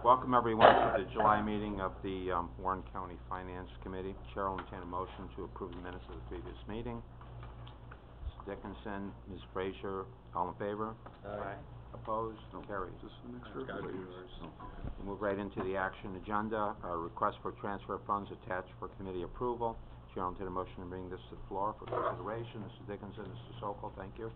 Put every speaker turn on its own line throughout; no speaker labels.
Welcome everyone to the July meeting of the Warren County Finance Committee. Chair will entertain a motion to approve the minutes of the previous meeting. Mr. Dickinson, Ms. Frazier, all in favor?
Aye.
Opposed?
No.
Carried.
Is this an extra?
We'll move right into the action agenda. A request for transfer of funds attached for committee approval. Chair will entertain a motion to bring this to the floor for consideration. Mr. Dickinson, Mr. Sokol, thank you.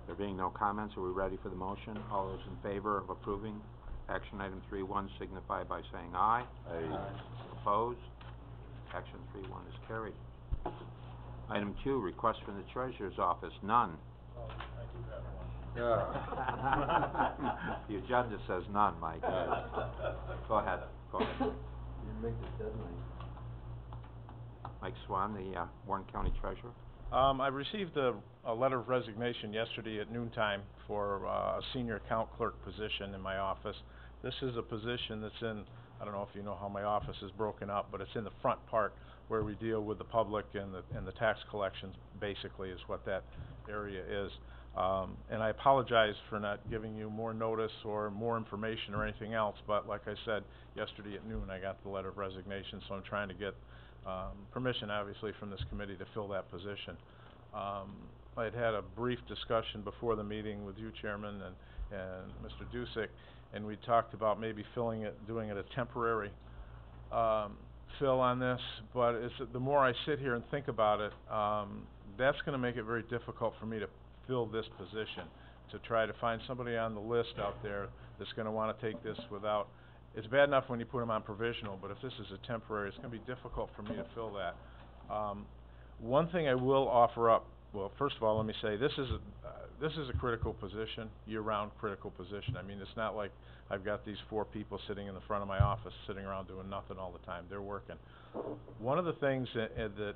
There being no comments, are we ready for the motion? All those in favor of approving action item 3.1 signify by saying aye.
Aye.
Opposed? Action 3.1 is carried. Item 2, request from the Treasurer's Office, none.
Oh, I do have one.
The agenda says none, Mike. Go ahead.
You didn't make the deadline.
Mike Swan, the Warren County Treasurer.
I received a letter of resignation yesterday at noontime for a senior account clerk position in my office. This is a position that's in, I don't know if you know how my office is broken up, but it's in the front part where we deal with the public and the tax collections, basically, is what that area is. And I apologize for not giving you more notice or more information or anything else, but like I said, yesterday at noon I got the letter of resignation, so I'm trying to get permission, obviously, from this committee to fill that position. I had a brief discussion before the meeting with you, Chairman, and Mr. Dusick, and we talked about maybe doing it a temporary fill on this, but the more I sit here and think about it, that's going to make it very difficult for me to fill this position, to try to find somebody on the list out there that's going to want to take this without. It's bad enough when you put them on provisional, but if this is a temporary, it's going to be difficult for me to fill that. One thing I will offer up, well, first of all, let me say, this is a critical position, year-round critical position. I mean, it's not like I've got these 4 people sitting in the front of my office, sitting around doing nothing all the time. They're working. One of the things that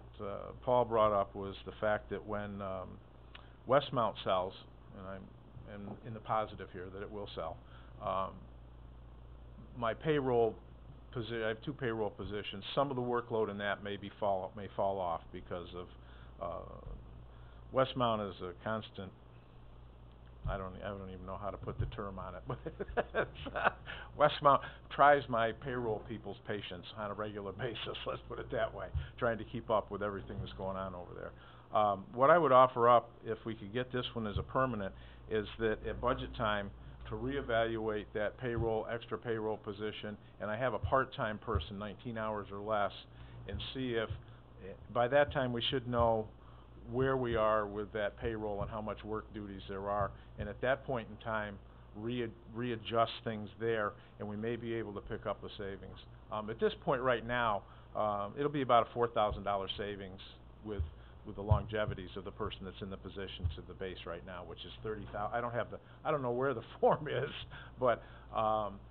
Paul brought up was the fact that when Westmount sells, and I'm in the positive here that it will sell, my payroll position, I have 2 payroll positions. Some of the workload in that may fall off because of Westmount is a constant. I don't even know how to put the term on it, but Westmount tries my payroll people's patience on a regular basis. Let's put it that way, trying to keep up with everything that's going on over there. What I would offer up, if we could get this one as a permanent, is that at budget time, to reevaluate that extra payroll position, and I have a part-time person, 19 hours or less, and see if, by that time we should know where we are with that payroll and how much work duties there are, and at that point in time, readjust things there, and we may be able to pick up a savings. At this point right now, it'll be about a $4,000 savings with the longevities of the person that's in the position to the base right now, which is $30,000. I don't know where the form is, but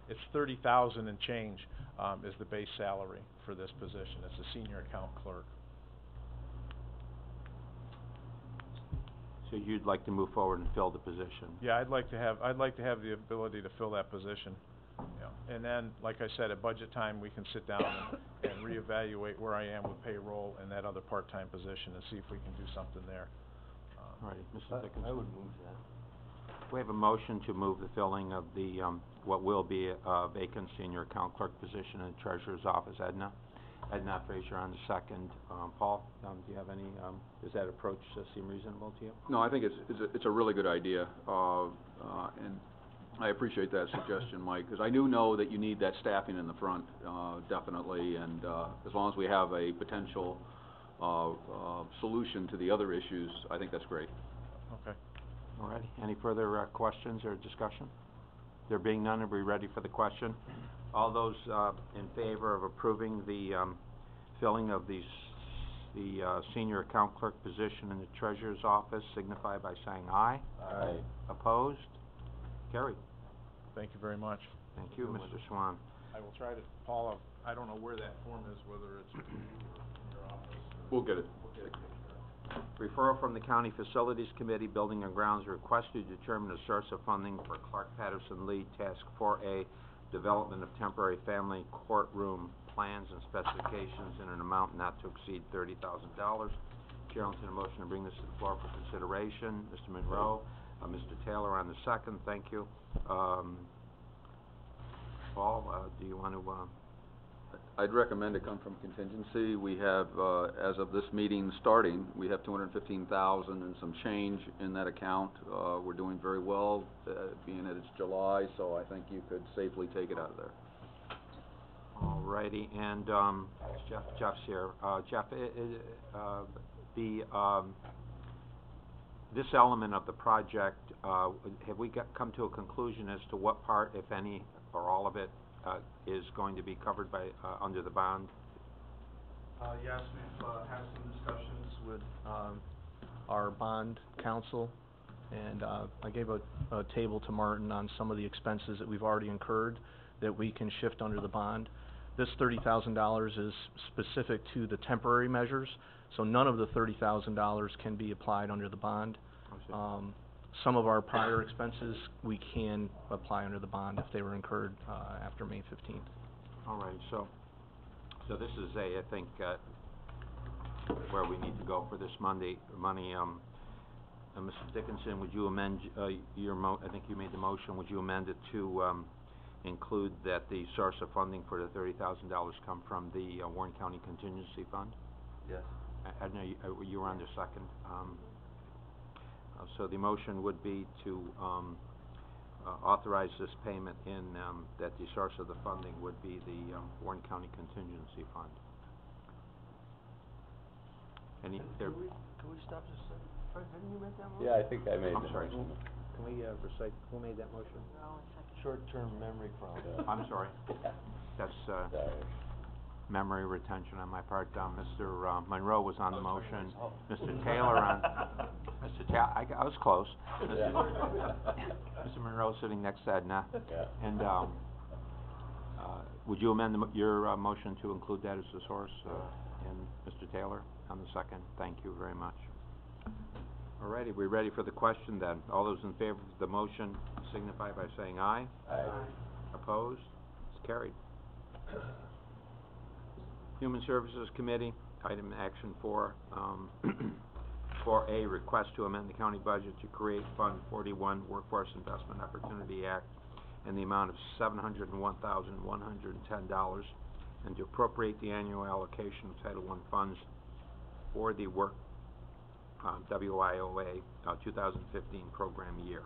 it's $30,000 and change is the base salary for this position. It's a senior account clerk.
So you'd like to move forward and fill the position?
Yeah, I'd like to have the ability to fill that position. Yeah. And then, like I said, at budget time, we can sit down and reevaluate where I am with payroll and that other part-time position and see if we can do something there.
All right, Mr. Dickinson.
I would move that.
We have a motion to move the filling of the, what will be a vacant senior account clerk position in the Treasurer's Office. Edna Frazier on the second. Paul, do you have any, does that approach seem reasonable to you?
No, I think it's a really good idea, and I appreciate that suggestion, Mike, because I do know that you need that staffing in the front, definitely, and as long as we have a potential solution to the other issues, I think that's great.
Okay.
All righty. Any further questions or discussion? There being none, are we ready for the question? All those in favor of approving the filling of the senior account clerk position in the Treasurer's Office signify by saying aye.
Aye.
Opposed? Carried.
Thank you very much.
Thank you, Mr. Swan.
I will try to, Paula, I don't know where that form is, whether it's in your office.
We'll get it.
We'll get it taken care of.
Referral from the County Facilities Committee, Building and Grounds, request to determine a source of funding for Clark Patterson Lee Task 4A, Development of Temporary Family Courtroom Plans and Specifications in an amount not to exceed $30,000. Chair will entertain a motion to bring this to the floor for consideration. Mr. Monroe, Mr. Taylor on the second, thank you. Paul, do you want to,
I'd recommend it come from contingency. We have, as of this meeting starting, we have 215,000 and some change in that account. We're doing very well, being that it's July, so I think you could safely take it out of there.
all righty, and, Jeff's here. Jeff, this element of the project, have we come to a conclusion as to what part, if any, or all of it, is going to be covered by, under the bond?
Yes, we've had some discussions with our bond counsel, and I gave a table to Martin on some of the expenses that we've already incurred that we can shift under the bond. This $30,000 is specific to the temporary measures, so none of the $30,000 can be applied under the bond. Some of our prior expenses, we can apply under the bond if they were incurred after May 15th.
All right, so this is I think, where we need to go for this money. Mr. Dickinson, would you amend I think you made the motion, would you amend it to include that the source of funding for the $30,000 come from the Warren County Contingency Fund?
Yes.
I know you were on the second. So the motion would be to authorize this payment in, that the source of the funding would be the Warren County Contingency Fund.
Can we stop just a second? Fred, didn't you make that motion?
Yeah, I think I made
I'm
the
sorry.
motion.
Can we recite, who made that motion? Short-term memory problem.
I'm sorry. That's
Sorry.
memory retention on my part. Mr. Monroe was on the motion. Mr. Taylor on. Mr. Taylor, I was close.
Yeah.
Mr. Monroe sitting next to Edna.
Yeah.
And would you amend your motion to include that as the source? And Mr. Taylor on the second. Thank you very much. All righty, we're ready for the question then. All those in favor of the motion signify by saying aye.
Aye.
Opposed? It's carried. Human Services Committee, item action 4, 4A, request to amend the county budget to create Fund 41 Workforce Investment Opportunity Act in the amount of $701,110 and to appropriate the annual allocation of Title I funds for the WIOA 2015 program year.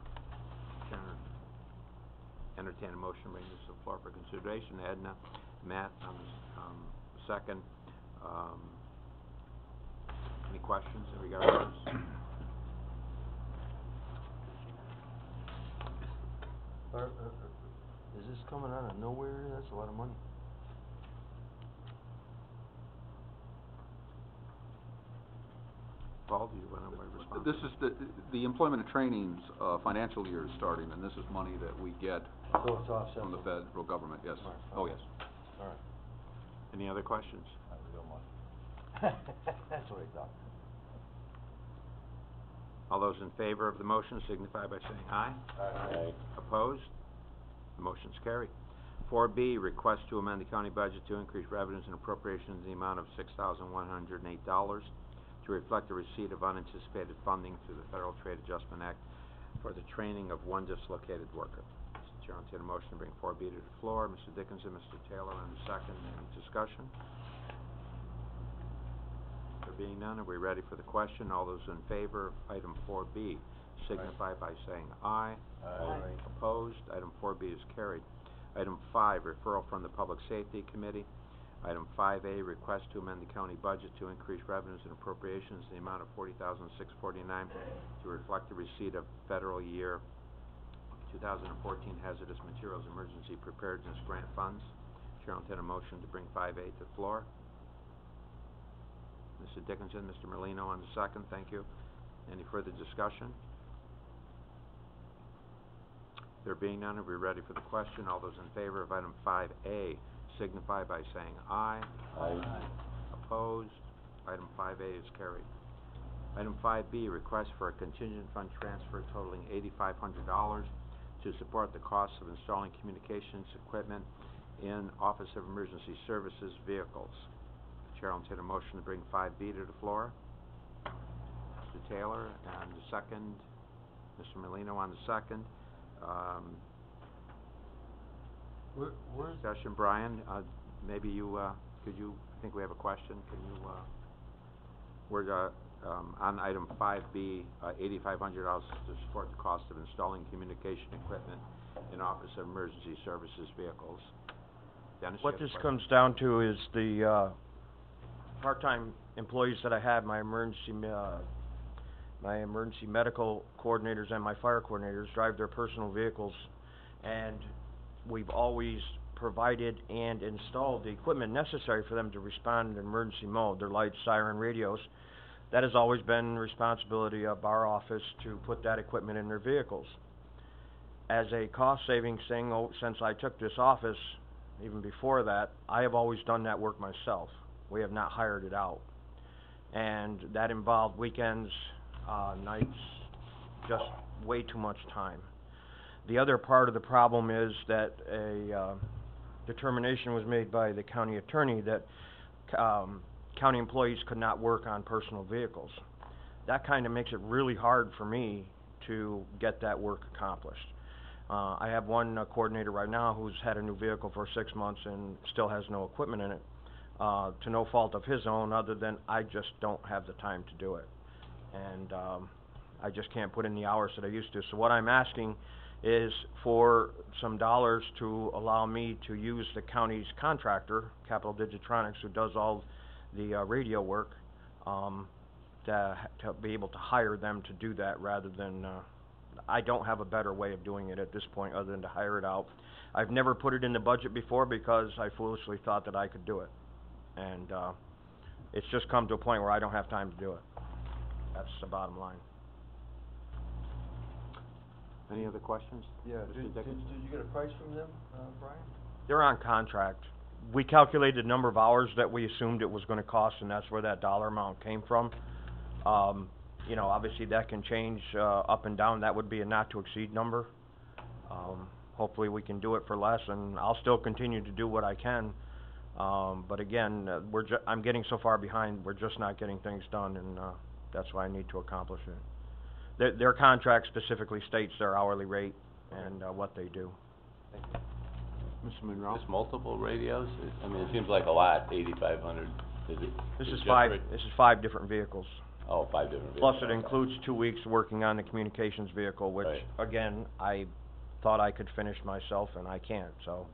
Entertain a motion to bring this to the floor for consideration. Edna, Matt, second. Any questions in regard to this?
Is this coming out of nowhere? That's a lot of money.
Paul, do you want to respond?
This is the employment and training's financial year is starting, and this is money that we get
So it's offset.
from the federal government, yes.
All right.
Oh, yes.
All right.
Any other questions?
That's what I thought.
All those in favor of the motion signify by saying aye.
Aye.
Opposed? The motion's carried. 4B, request to amend the county budget to increase revenues and appropriations in the amount of $6,108 to reflect the receipt of unanticipated funding through the Federal Trade Adjustment Act for the training of one dislocated worker. Mr. Chair, I'll entertain a motion to bring 4B to the floor. Mr. Dickinson, Mr. Taylor on the second. Any discussion? There being none, are we ready for the question? All those in favor of item 4B signify by saying aye.
Aye.
Opposed? Item 4B is carried. Item 5, referral from the Public Safety Committee. Item 5A, request to amend the county budget to increase revenues and appropriations in the amount of $40,649 to reflect the receipt of federal year 2014 hazardous materials emergency preparedness grant funds. Chair, I'll entertain a motion to bring 5A to the floor. Mr. Dickinson, Mr. Merlino on the second, thank you. Any further discussion? There being none, are we ready for the question? All those in favor of item 5A signify by saying aye.
Aye.
Opposed? Item 5A is carried. Item 5B, request for a contingent fund transfer totaling $8,500 to support the costs of installing communications equipment in Office of Emergency Services vehicles. Chair, I'll entertain a motion to bring 5B to the floor. Mr. Taylor, and the second, Mr. Merlino on the second.
Where's,
Discussion, Brian, maybe you, could you, I think we have a question, can you, we're, on item 5B, $8,500 to support the cost of installing communication equipment in Office of Emergency Services vehicles. Dennis, you
What
have a
this
question?
comes down to is the, part-time employees that I have, my emergency medical coordinators and my fire coordinators drive their personal vehicles, and we've always provided and installed the equipment necessary for them to respond in emergency mode, their lights, siren, radios. That has always been the responsibility of our office to put that equipment in their vehicles. As a cost savings thing, since I took this office, even before that, I have always done that work myself. We have not hired it out. And that involved weekends, nights, just way too much time. The other part of the problem is that a determination was made by the county attorney that county employees could not work on personal vehicles. That kind of makes it really hard for me to get that work accomplished. I have one coordinator right now who's had a new vehicle for 6 months and still has no equipment in it, to no fault of his own, other than I just don't have the time to do it. And I just can't put in the hours that I used to. So what I'm asking is for some dollars to allow me to use the county's contractor, Capital Digitronics, who does all the radio work, to be able to hire them to do that rather than, I don't have a better way of doing it at this point other than to hire it out. I've never put it in the budget before because I foolishly thought that I could do it. And it's just come to a point where I don't have time to do it. That's the bottom line.
Any other questions?
yeah,
Mr.
did
Dickinson?
you get a price from them, Brian?
They're on contract. We calculated the number of hours that we assumed it was gonna cost, and that's where that dollar amount came from. You know, obviously that can change, up and down. That would be a not-to-exceed number. Hopefully we can do it for less, and I'll still continue to do what I can. But again, I'm getting so far behind, we're just not getting things done, and, that's why I need to accomplish it. Their contract specifically states their hourly rate and, what they do.
Mr. Monroe?
There's multiple radios? I mean, it seems like a lot, 8,500. Is it?
This is
just
this is 5 different vehicles.
Oh, 5 different
Plus
vehicles.
it
Okay.
includes 2 weeks working on the communications vehicle, which,
Right.
again, I thought I could finish myself, and I can't, so.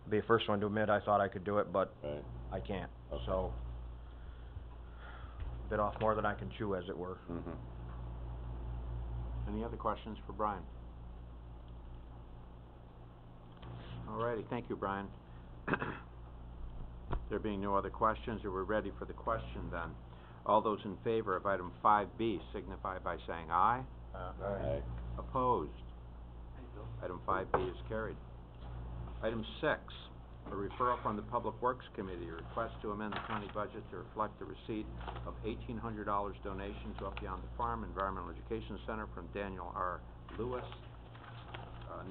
Be the first one to admit I thought I could do it, but
Right.
I can't,
Okay.
so. Bit off more than I can chew, as it were.
Mm-hmm.
Any other questions for Brian? All righty, thank you, Brian. There being no other questions, we're ready for the question then. All those in favor of item 5B signify by saying aye.
Aye.
Opposed? Item 5B is carried. Item 6, a referral from the Public Works Committee, a request to amend the county budget to reflect the receipt of $1,800 donation to Up Beyond the Farm Environmental Education Center from Daniel R. Lewis.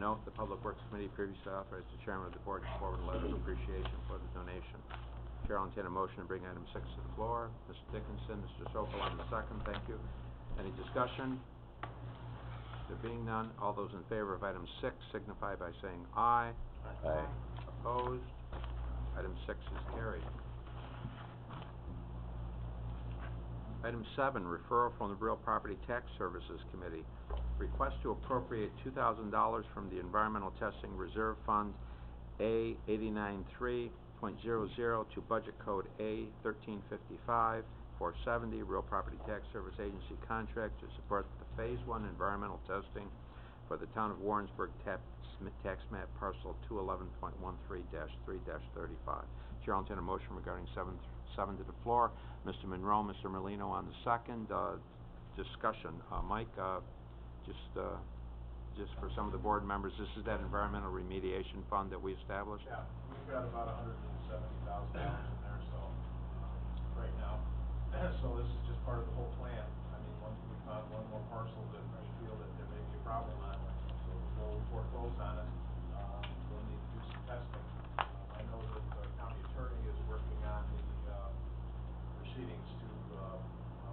Note, the Public Works Committee previously authorized the chairman of the board to forward a letter of appreciation for the donation. Chair will entertain a motion to bring item 6 to the floor. Mr. Dickinson, Mr. Sokol on the second, thank you. Any discussion? There being none, all those in favor of item 6 signify by saying aye.
Aye.
Opposed? Item 6 is carried. Item 7, referral from the Real Property Tax Services Committee. Request to appropriate $2,000 from the Environmental Testing Reserve Fund A893.00 to Budget Code A1355 470, Real Property Tax Service Agency contract to support the Phase 1 environmental testing for the town of Warrensburg tax map parcel 211.13-3-35. Chair will entertain a motion regarding 7 to the floor. Mr. Monroe, Mr. Merlino on the second. Discussion. Mike, just for some of the board members, this is that environmental remediation fund that we established?
Yeah, we've got about $170,000 in there, so, right now. So this is just part of the whole plan. I mean, we found one more parcel that we feel that there may be a problem on, so before we foreclose on it, we'll need to do some testing. I know that the county attorney is working on the, proceedings to,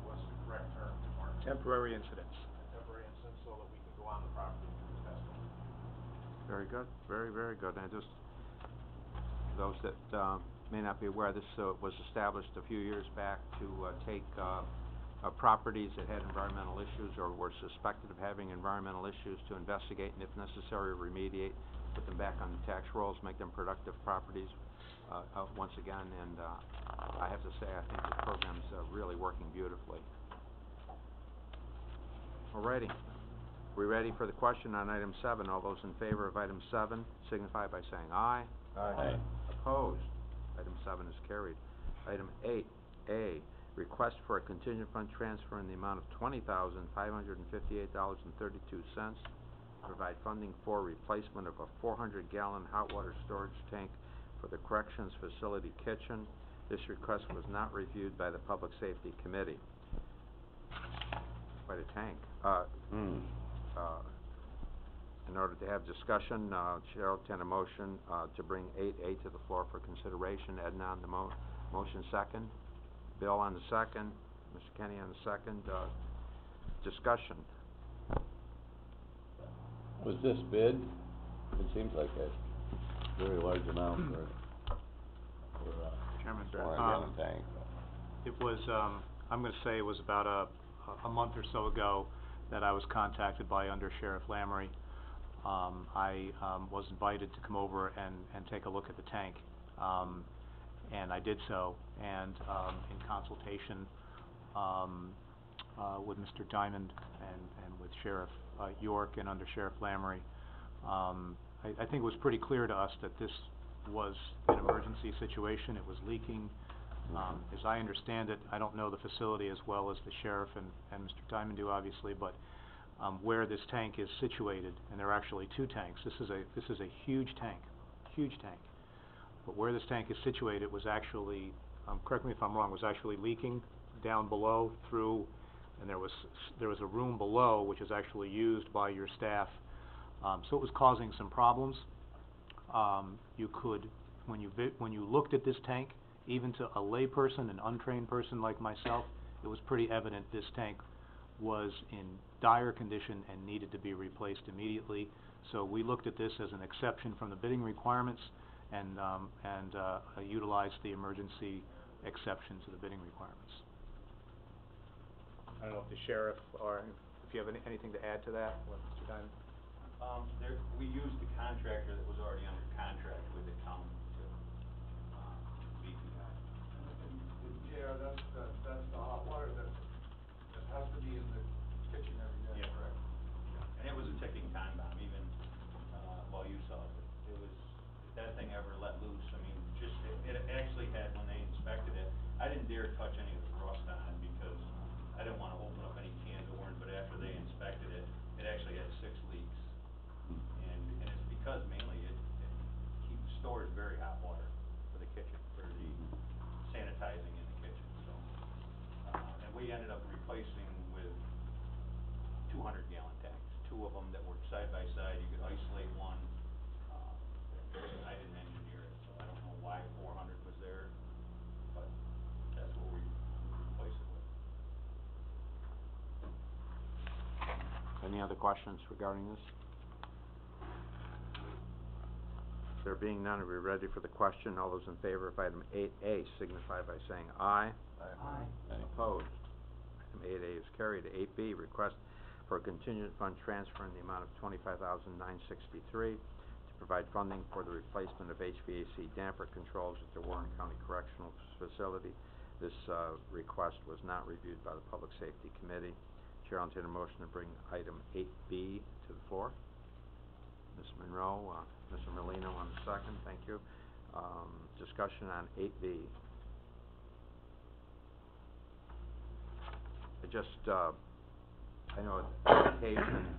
what's the correct term, Mark?
Temporary incidents.
Temporary instance, so that we can go on
Very good, very, very good. And just, those that, may not be aware, this, was established a few years back to, take, properties that had environmental issues or were suspected of having environmental issues to investigate and if necessary remediate, put them back on the tax rolls, make them productive properties, once again, and, I have to say, I think the program's, really working beautifully. Alrighty. We ready for the question on item 7? All those in favor of item 7 signify by saying aye.
Aye.
Opposed? Item 7 is carried. Item 8A, request for a contingent fund transfer in the amount of $20,558.32 to provide funding for replacement of a 400-gallon hot water storage tank for the Corrections Facility kitchen. This request was not reviewed by the Public Safety Committee. Quite a tank. In order to have discussion, Chair will entertain a motion, to bring 8A to the floor for consideration. Edna on the motion second. Bill on the second. Mr. Kenny on the second. Discussion.
Was this bid? It seems like a very large amount for
Chairman,
a 400-gallon tank.
it was, I'm gonna say it was about a month or so ago that I was contacted by Under Sheriff Lamry. I was invited to come over and take a look at the tank, and I did so, and in consultation with Mr. Diamond and with Sheriff York and Under Sheriff Lamry, I think it was pretty clear to us that this was an emergency situation. It was leaking. As I understand it, I don't know the facility as well as the sheriff and Mr. Diamond do, obviously, but where this tank is situated, and there are actually 2 tanks. This is a huge tank, but where this tank is situated was actually, correct me if I'm wrong, was actually leaking down below through, and there was a room below which is actually used by your staff, so it was causing some problems. You could, when you looked at this tank, even to a lay person, an untrained person like myself, it was pretty evident this tank was in dire condition and needed to be replaced immediately. So we looked at this as an exception from the bidding requirements and utilized the emergency exception to the bidding requirements. I don't know if the sheriff or if you have anything to add to that, Mr. Diamond?
We used the contractor that was already under contract with the county to, BPI.
Yeah, that's the hot water that has to be in the kitchen every day,
Yeah.
correct?
And it was a ticking time bomb, even, while you saw it. It was, if that thing ever let loose, I mean, just, it actually had, when they inspected it, I didn't dare touch any of the rust on it because I didn't wanna open up any cans of worms, but after they inspected it, it actually had 6 leaks. And it's because mainly it stores very hot water for the kitchen, for the sanitizing in the kitchen, so. And we ended up replacing with 200-gallon tanks, 2 of them that were side by side. You could isolate one. I didn't engineer it, so I don't know why 400 was there, but that's what we replaced it with.
Any other questions regarding this? There being none, are we ready for the question? All those in favor of item 8A signify by saying aye.
Aye.
Opposed? Item 8A is carried. 8B, request for a contingent fund transfer in the amount of $25,963 to provide funding for the replacement of HVAC damper controls at the Warren County Correctional Facility. This request was not reviewed by the Public Safety Committee. Chair will entertain a motion to bring item 8B to the floor. Ms. Monroe, Mr. Merlino on the second, thank you. Discussion on 8B. I know on occasion,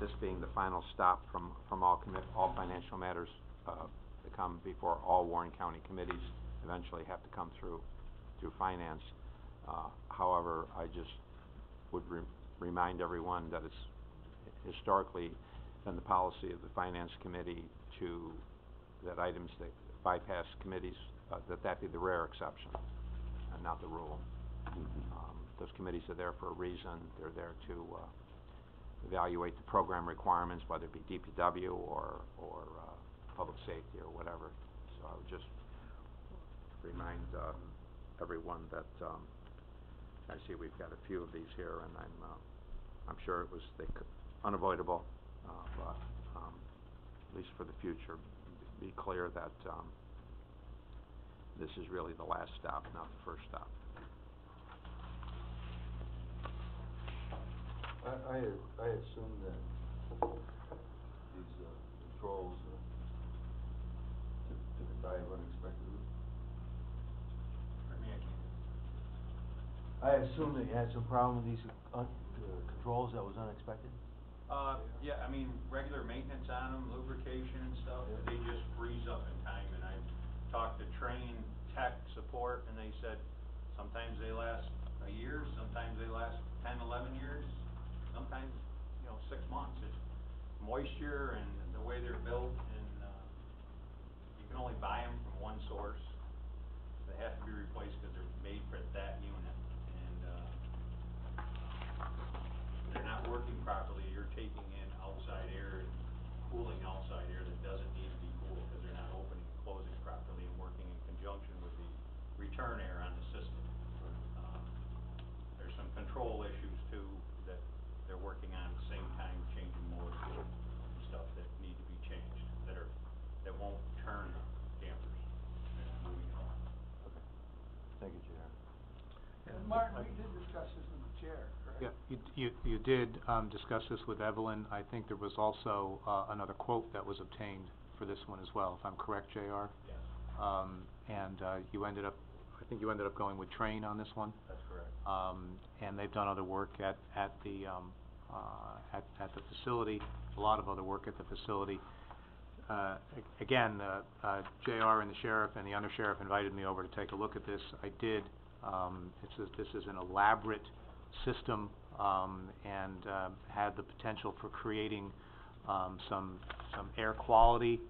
this being the final stop from all financial matters, that come before all Warren County committees, eventually have to come through finance. However, I just would remind everyone that it's historically been the policy of the Finance Committee that items that bypass committees, that be the rare exception and not the rule. Those committees are there for a reason. They're there to evaluate the program requirements, whether it be DPW or public safety or whatever. So I would just remind, everyone that, I see we've got a few of these here, and I'm sure it was unavoidable, but, at least for the future, be clear that, this is really the last stop, not the first stop.
I assume that these, patrols, took a dive unexpectedly.
I mean, I can't.
I assume that you had some problem with these, controls that was unexpected?
Yeah, I mean, regular maintenance on them, lubrication and stuff,
Yeah.
they just freeze up in time, and I talked to trained tech support, and they said sometimes they last a year, sometimes they last 10, 11 years, sometimes, 6 months. It's moisture and the way they're built, and, you can only buy them from one source. They have to be replaced because they're made for that unit, and, they're not working properly. You're taking in outside air and cooling outside air that doesn't need to be cooled because they're not opening and closing properly and working in conjunction with the return air on the system. There's some control issues too that they're working on at the same time, changing motors and stuff that need to be changed, that won't turn dampers and moving on.
Okay. Thank you, J.R.
Martin, we did discuss this in the chair, correct?
Yeah, you did, discuss this with Evelyn. I think there was also, another quote that was obtained for this one as well, if I'm correct, J.R.?
Yes,
And you ended up going with Train on this one?
that's correct.
And they've done other work at the facility, a lot of other work at the facility. Again, J.R. and the sheriff and the undersheriff invited me over to take a look at this. I did. This is an elaborate system, and had the potential for creating some air quality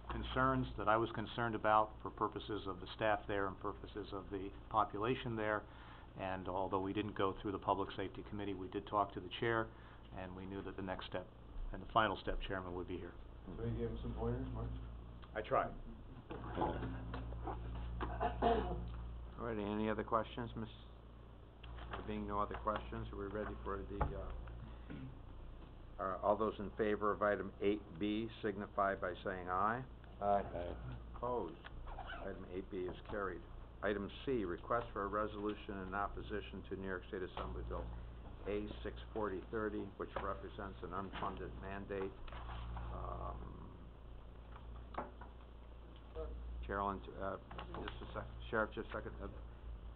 concerns that I was concerned about for purposes of the staff there and purposes of the population there. And although we didn't go through the Public Safety Committee, we did talk to the chair, and we knew that the next step and the final step, Chairman, would be here.
So you gave him some pointers, Mark?
I tried.
All right, any other questions, Miss? There being no other questions, are we ready for the, all those in favor of item 8B signify by saying aye.
Aye.
Opposed? Item 8B is carried. Item C, request for a resolution in opposition to New York State Assembly Bill A 64030, which represents an unfunded mandate. Chair will just a sec, Sheriff, just a second.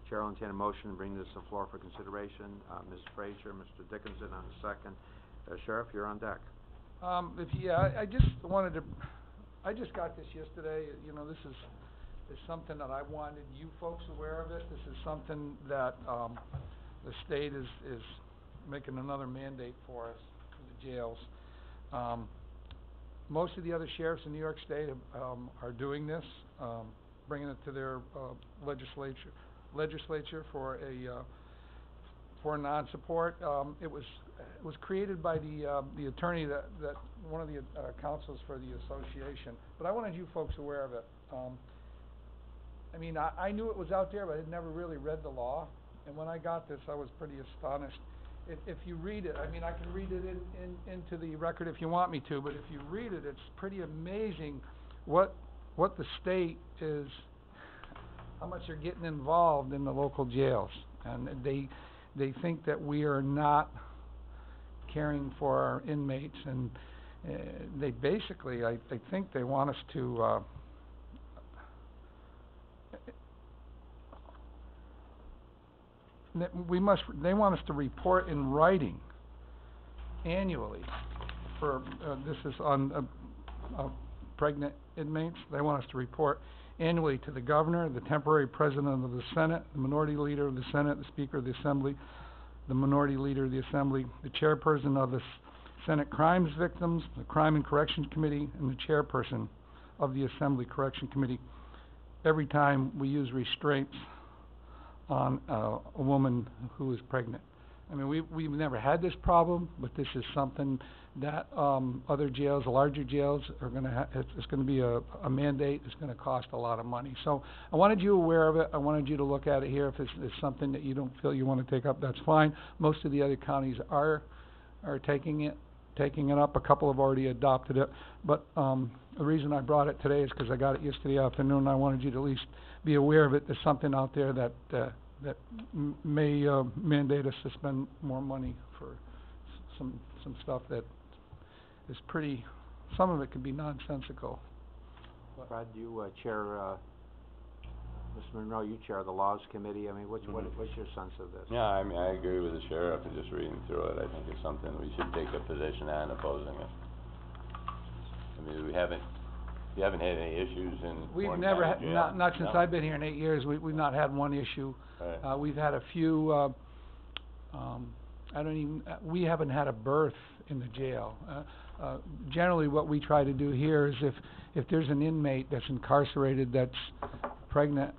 Chair will entertain a motion to bring this to the floor for consideration. Ms. Frazier, Mr. Dickinson on the second. Sheriff, you're on deck.
I just got this yesterday. This is something that I wanted you folks aware of it. This is something that, the state is making another mandate for us in the jails. Most of the other sheriffs in New York State are doing this, bringing it to their legislature for a non-support. It was created by the attorney that one of the counsels for the association. But I wanted you folks aware of it. I knew it was out there, but I had never really read the law. And when I got this, I was pretty astonished. If you read it, I can read it into the record if you want me to, but if you read it, it's pretty amazing what the state is, how much they're getting involved in the local jails. And they think that we are not caring for our inmates, and they basically, I think they want us to, they want us to report in writing annually for, this is on pregnant inmates. They want us to report annually to the governor, the temporary president of the Senate, the minority leader of the Senate, the Speaker of the Assembly, the minority leader of the Assembly, the chairperson of the Senate Crimes Victims, the Crime and Correction Committee, and the chairperson of the Assembly Correction Committee, every time we use restraints on a woman who is pregnant. I mean, we've never had this problem, but this is something that, other jails, larger jails are gonna it's gonna be a mandate, it's gonna cost a lot of money. So, I wanted you aware of it, I wanted you to look at it here, if it's something that you don't feel you wanna take up, that's fine. Most of the other counties are taking it up, a couple have already adopted it, but, the reason I brought it today is 'cause I got it yesterday afternoon, and I wanted you to at least be aware of it. There's something out there that may, mandate us to spend more money for some stuff that is pretty, some of it could be nonsensical.
Brad, you, chair, Mr. Monroe, you chair the Laws Committee, I mean, what's your sense of this?
Yeah, I mean, I agree with the sheriff, and just reading through it, I think it's something we should take a position on opposing it. I mean, we haven't had any issues in
We've
Warren
never
County
had,
Jail?
not since
No?
I've been here in 8 years, we've not had one issue.
Right.
We've had a few, we haven't had a birth in the jail. Generally what we try to do here is if there's an inmate that's incarcerated that's pregnant,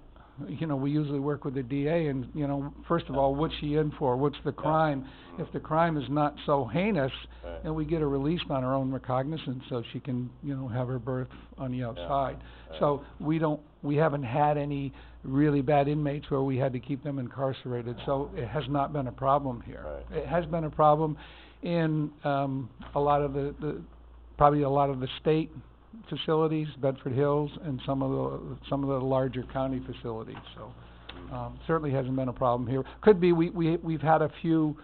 you know, we usually work with the DA and, you know, first of all, what's she in for? What's the crime? If the crime is not so heinous,
Right.
then we get her released on her own recognizance so she can, you know, have her birth on the outside.
Right.
So we haven't had any really bad inmates where we had to keep them incarcerated, so it has not been a problem here.
Right.
It has been a problem in, a lot of probably a lot of the state facilities, Bedford Hills, and some of the larger county facilities, so, certainly hasn't been a problem here. Could be, we've had a few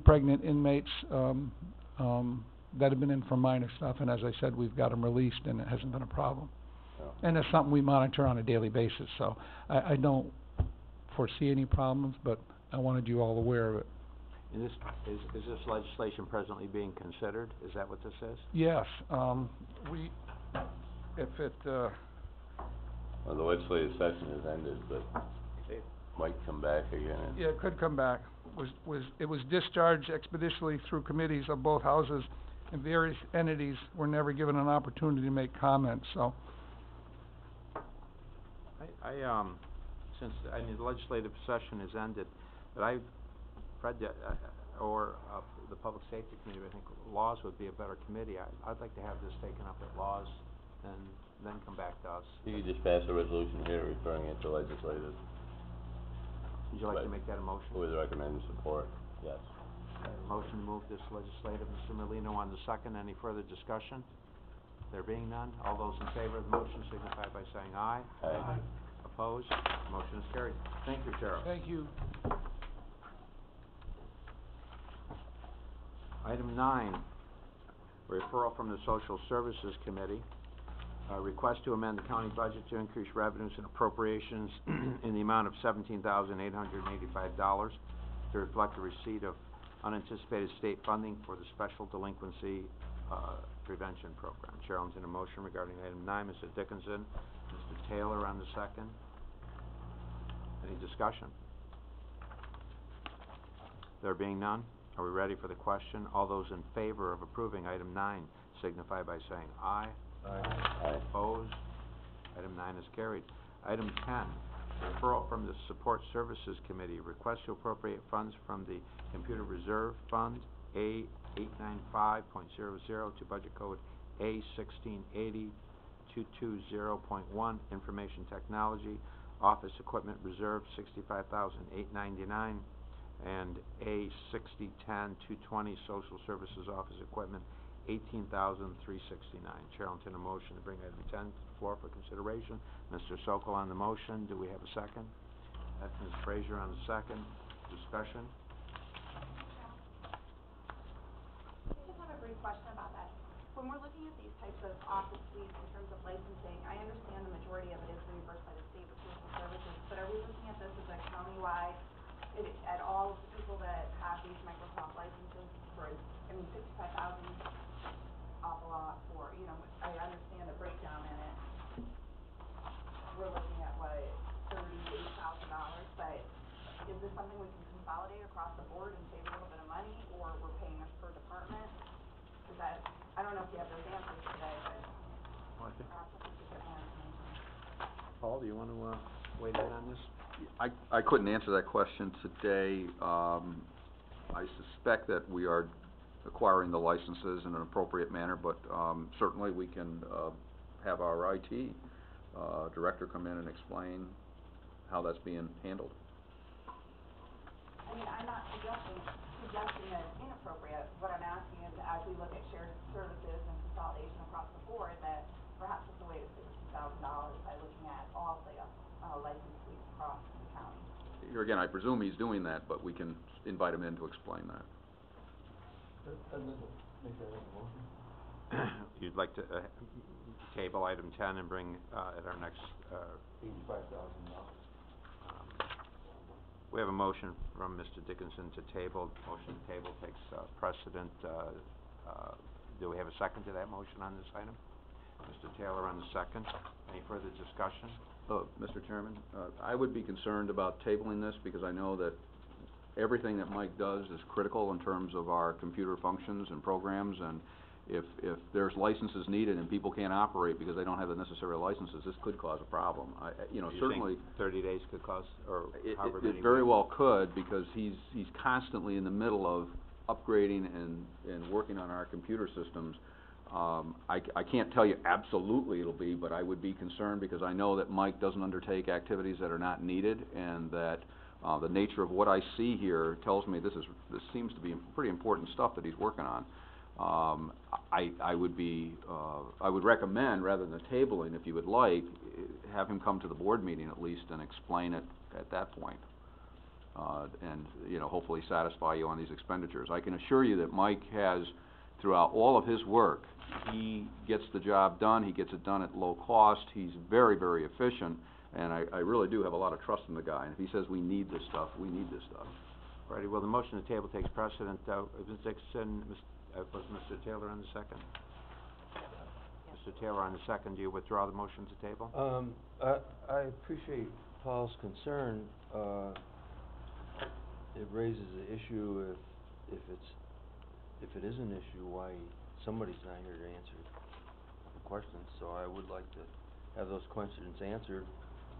pregnant inmates, that have been in for minor stuff, and as I said, we've got them released, and it hasn't been a problem.
Yeah.
And it's something we monitor on a daily basis, so I don't foresee any problems, but I wanted you all aware of it.
And is this legislation presently being considered? Is that what this is?
Yes, if it,
Well, the legislative session has ended, but it might come back again.
yeah, it could come back. It was discharged expeditiously through committees of both houses, and various entities were never given an opportunity to make comments, so.
Since, I mean, the legislative session has ended, but I've read that, the Public Safety Committee, I think Laws would be a better committee. I'd like to have this taken up at Laws and then come back to us.
You could just pass a resolution here referring it to legislative
Would you like to
Right.
make that a motion?
with recommended support, yes.
Motion to move this legislative, Mr. Merlino on the second. Any further discussion? There being none, all those in favor of the motion signify by saying aye.
Aye.
Opposed? Motion is carried. Thank you, Sheriff.
Thank you.
Item 9, referral from the Social Services Committee. Request to amend the county budget to increase revenues and appropriations in the amount of $17,885 to reflect the receipt of unanticipated state funding for the Special Delinquency Prevention Program. Chair will entertain a motion regarding item 9. Mr. Dickinson, Mr. Taylor on the second. Any discussion? There being none, are we ready for the question? All those in favor of approving item 9 signify by saying aye.
Aye.
Opposed? Item 9 is carried. Item 10, referral from the Support Services Committee. Request to appropriate funds from the Computer Reserve Fund, A895.00 to budget code A1680.220.1, Information Technology, Office Equipment Reserve, $65,899, and A6010.220, Social Services Office Equipment, $18,369. Chair will entertain a motion to bring item 10 to the floor for consideration. Mr. Sokol on the motion. Do we have a second? That's Ms. Frazier on the second. Discussion?
I just have a brief question about that. When we're looking at these types of office suites in terms of licensing, I understand the majority of it is reimbursed by the state for social services, but are we looking at this as a countywide, at all of the people that have these Microsoft licenses for, I mean, $65,000, awful lot for, you know, I understand the breakdown in it. We're looking at, what, $38,000, but is this something we can consolidate across the board and save a little bit of money, or we're paying us per department? Is that, I don't know if you have those answers today, but perhaps if we could get more information.
Paul, do you want to, weigh in on this?
I couldn't answer that question today. I suspect that we are acquiring the licenses in an appropriate manner, but, certainly we can, have our IT, director come in and explain how that's being handled.
I mean, I'm not suggesting that it's inappropriate. What I'm asking is, as we look at shared services and consolidation across the board, that perhaps it's a way to save $2,000 by looking at all the, license suites across the county.
Here again, I presume he's doing that, but we can invite him in to explain that.
I'd like to make that as a motion.
You'd like to, table item 10 and bring, at our next,
$85,000.
We have a motion from Mr. Dickinson to table. Motion to table takes precedent. Do we have a second to that motion on this item? Mr. Taylor on the second. Any further discussion?
Mr. Chairman, I would be concerned about tabling this because I know that everything that Mike does is critical in terms of our computer functions and programs, and if there's licenses needed and people can't operate because they don't have the necessary licenses, this could cause a problem. Certainly.
You think 30 days could cause, or however many
It very
weeks?
well could, because he's constantly in the middle of upgrading and working on our computer systems. I can't tell you absolutely it'll be, but I would be concerned because I know that Mike doesn't undertake activities that are not needed, and that the nature of what I see here tells me this seems to be pretty important stuff that he's working on. I would recommend, rather than tabling, if you would like, have him come to the board meeting at least and explain it at that point. And hopefully satisfy you on these expenditures. I can assure you that Mike has, throughout all of his work, he gets the job done, he gets it done at low cost, he's very, very efficient, and I really do have a lot of trust in the guy. And if he says we need this stuff, we need this stuff.
Righty, well, the motion to table takes precedent. Ms. Dixon, was Mr. Taylor on the second? Mr. Taylor on the second, do you withdraw the motion to table?
I appreciate Paul's concern. It raises the issue if it is an issue, why somebody's not here to answer the questions. So I would like to have those questions answered.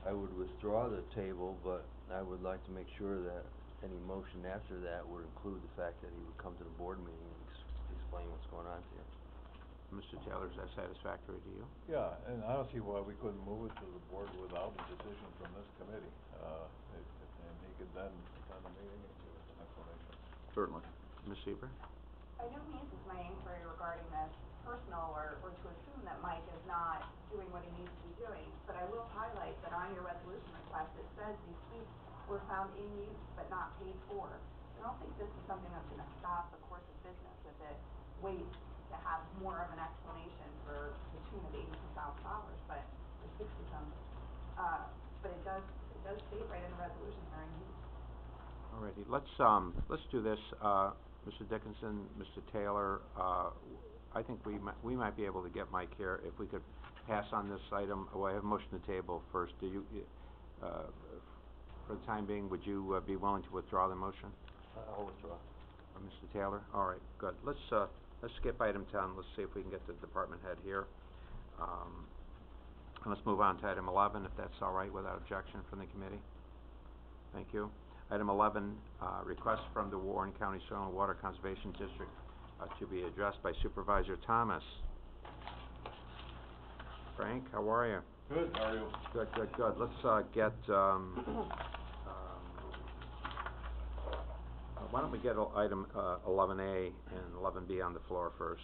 I would withdraw the table, but I would like to make sure that any motion after that would include the fact that he would come to the board meeting and explain what's going on here.
Mr. Taylor, is that satisfactory to you?
Yeah, and I don't see why we couldn't move it to the board without a decision from this committee. And he could then attend the meeting and give us an explanation.
Certainly.
Ms. Seaver?
By no means is my inquiry regarding this personal or to assume that Mike is not doing what he needs to be doing, but I will highlight that on your resolution request, it says these suites were found in use but not paid for. I don't think this is something that's gonna stop the course of business if it waits to have more of an explanation for the tune of $82,000, but or 60-some. But it does state right in the resolution here in use.
Alrighty, let's do this. Mr. Dickinson, Mr. Taylor, I think we might be able to get Mike here. If we could pass on this item, I have a motion to table first. Do you, for the time being, would you be willing to withdraw the motion?
I'll withdraw.
Mr. Taylor? All right, good. Let's skip item 10. Let's see if we can get the department head here. And let's move on to item 11, if that's all right, without objection from the committee. Thank you. Item 11, request from the Warren County Soil and Water Conservation District to be addressed by Supervisor Thomas. Frank, how are you?
Good, how are you?
Good, good, good. Let's get, why don't we get item 11A and 11B on the floor first?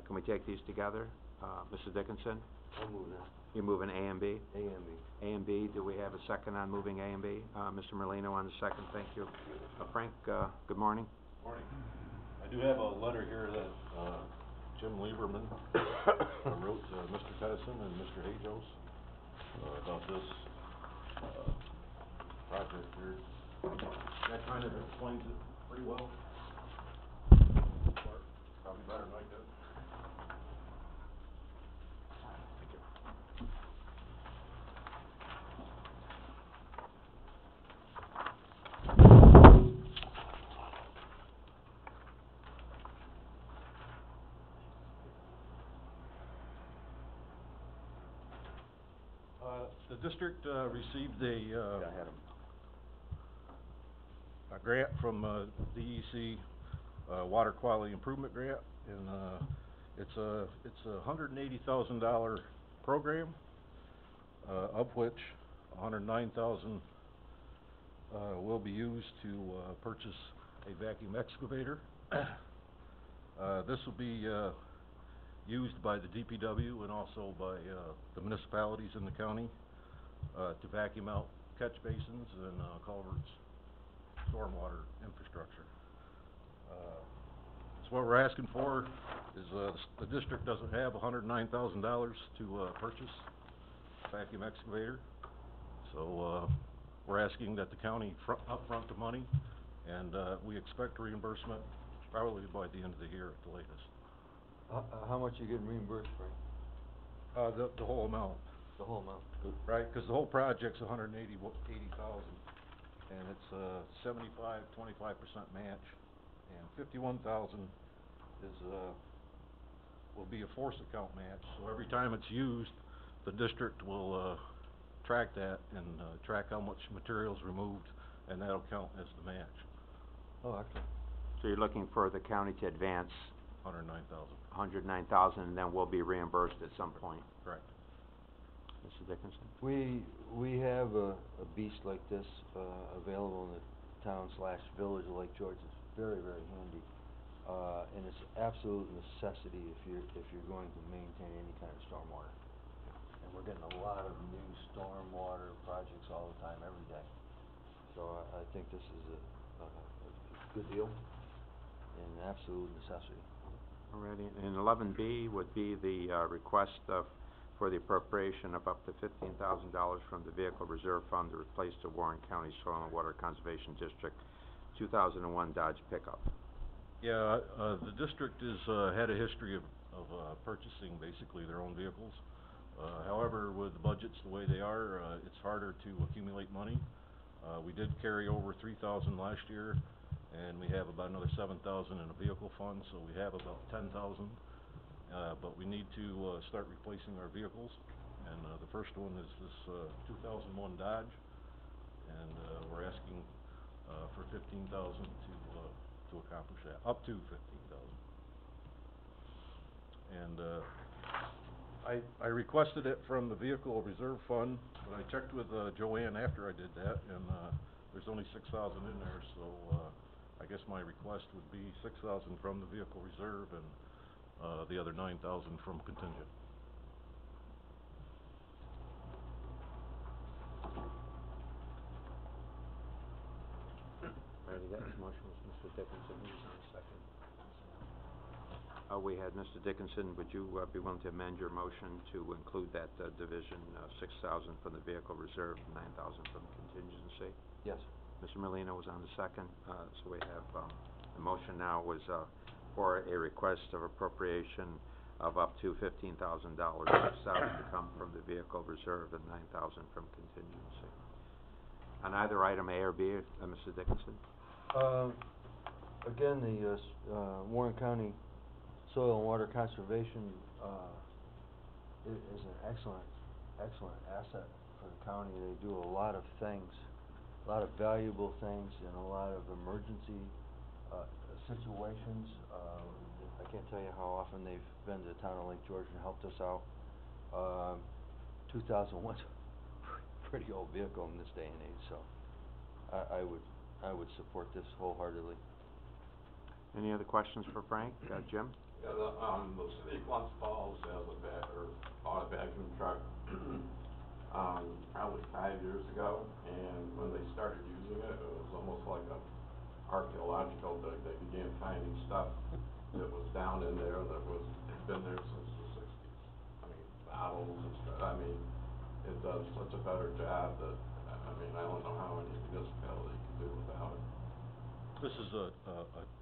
Can we take these together? Mr. Dickinson?
I'll move that.
You're moving A and B?
A and B.
A and B, do we have a second on moving A and B? Mr. Merlino on the second, thank you. Frank, good morning.
Morning. I do have a letter here that, Jim Lieberman wrote to Mr. Pedison and Mr. Hajos, about this, project here. That kind of explains it pretty well. Probably better than I did.
Thank you.
The district, received a,
I had him.
I a grant from, DEC, Water Quality Improvement Grant, and, it's a $180,000 program, of which $109,000 will be used to purchase a vacuum excavator. This will be used by the DPW and also by the municipalities in the county to vacuum out catch basins and culverts, stormwater infrastructure. So what we're asking for is the district doesn't have $109,000 to purchase a vacuum excavator. So we're asking that the county upfront the money, and we expect reimbursement probably by the end of the year at the latest.
How much you getting reimbursed, Frank?
The whole amount.
The whole amount? Good.
Right, 'cause the whole project's $180,000, and it's 25% match, and $51,000 is will be a force account match. So every time it's used, the district will track that and track how much material's removed, and that'll count as the match.
Oh, excellent.
So you're looking for the county to advance
$109,000.
$109,000, and then we'll be reimbursed at some point.
Correct.
Mr. Dickinson?
We have a beast like this, available in the town/village of Lake George. It's very, very handy. And it's absolute necessity if you're going to maintain any kind of stormwater. And we're getting a lot of new stormwater projects all the time, every day. So I think this is a good deal and an absolute necessity.
Alrighty, and 11B would be the request for the appropriation of up to $15,000 from the Vehicle Reserve Fund to replace the Warren County Soil and Water Conservation District 2001 Dodge pickup.
Yeah, the district has had a history of purchasing basically their own vehicles. However, with the budgets the way they are, it's harder to accumulate money. We did carry over $3,000 last year, and we have about another $7,000 in a vehicle fund, so we have about $10,000. But we need to start replacing our vehicles, and the first one is this 2001 Dodge, and we're asking for $15,000 to accomplish that, up to $15,000. And I requested it from the Vehicle Reserve Fund, but I checked with Joanne after I did that, and there's only $6,000 in there, so I guess my request would be $6,000 from the Vehicle Reserve and the other $9,000 from contingent.
Alrighty, that motion was Mr. Dickinson, who's on second? We had Mr. Dickinson. Would you be willing to amend your motion to include that division, 6,000 from the Vehicle Reserve, 9,000 from contingency?
Yes.
Mr. Molina was on the second, so we have, the motion now was, for a request of appropriation of up to $15,000, 6,000 to come from the Vehicle Reserve and 9,000 from contingency. On either item A or B, Mr. Dickinson?
Again, the Warren County Soil and Water Conservation is an excellent asset for the county. They do a lot of things, a lot of valuable things in a lot of emergency situations. I can't tell you how often they've been to the town of Lake George and helped us out. 2001's a pretty old vehicle in this day and age, so I would support this wholeheartedly.
Any other questions for Frank? Jim?
Yeah, the city of Glens Falls has bought a vacuum truck, probably 5 years ago, and when they started using it, it was almost like a archaeological dig. They began finding stuff that was down in there that had been there since the 60s. I mean, bottles and stuff. I mean, it does such a better job that, I mean, I don't know how any municipality can do without it.
This is a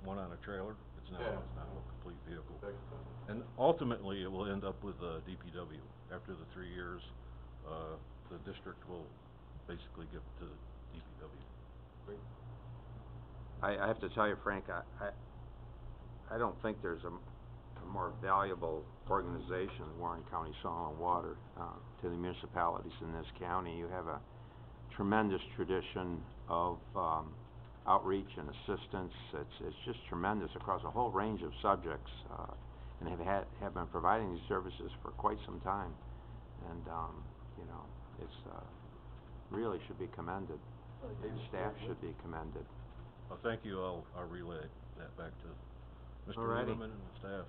one on a trailer. It's not a complete vehicle.
Big
And ultimately, it will end up with DPW. After the 3 years, the district will basically give it to the DPW.
Great.
I have to tell you, Frank, I don't think there's a more valuable organization than Warren County Soil and Water to the municipalities in this county. You have a tremendous tradition of outreach and assistance. It's just tremendous across a whole range of subjects, and have been providing these services for quite some time. And, you know, it's, really should be commended. The staff should be commended.
Well, thank you. I'll relay that back to Mr.
Alrighty.
Lieberman and the staff.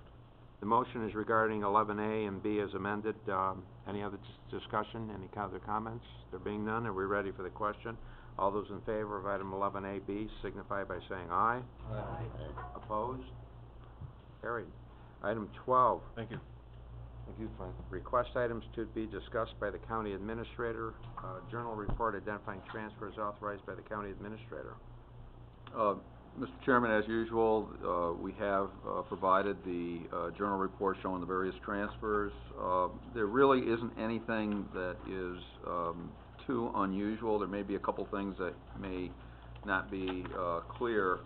The motion is regarding 11A and B as amended. Any other discussion, any other comments? There being none, are we ready for the question? All those in favor of item 11A, B, signify by saying aye.
Aye.
Opposed? Carried. Item 12.
Thank you.
Thank you, Frank.
Request items to be discussed by the county administrator. Journal report identifying transfers authorized by the county administrator.
Mr. Chairman, as usual, we have provided the journal report showing the various transfers. There really isn't anything that is too unusual. There may be a couple things that may not be clear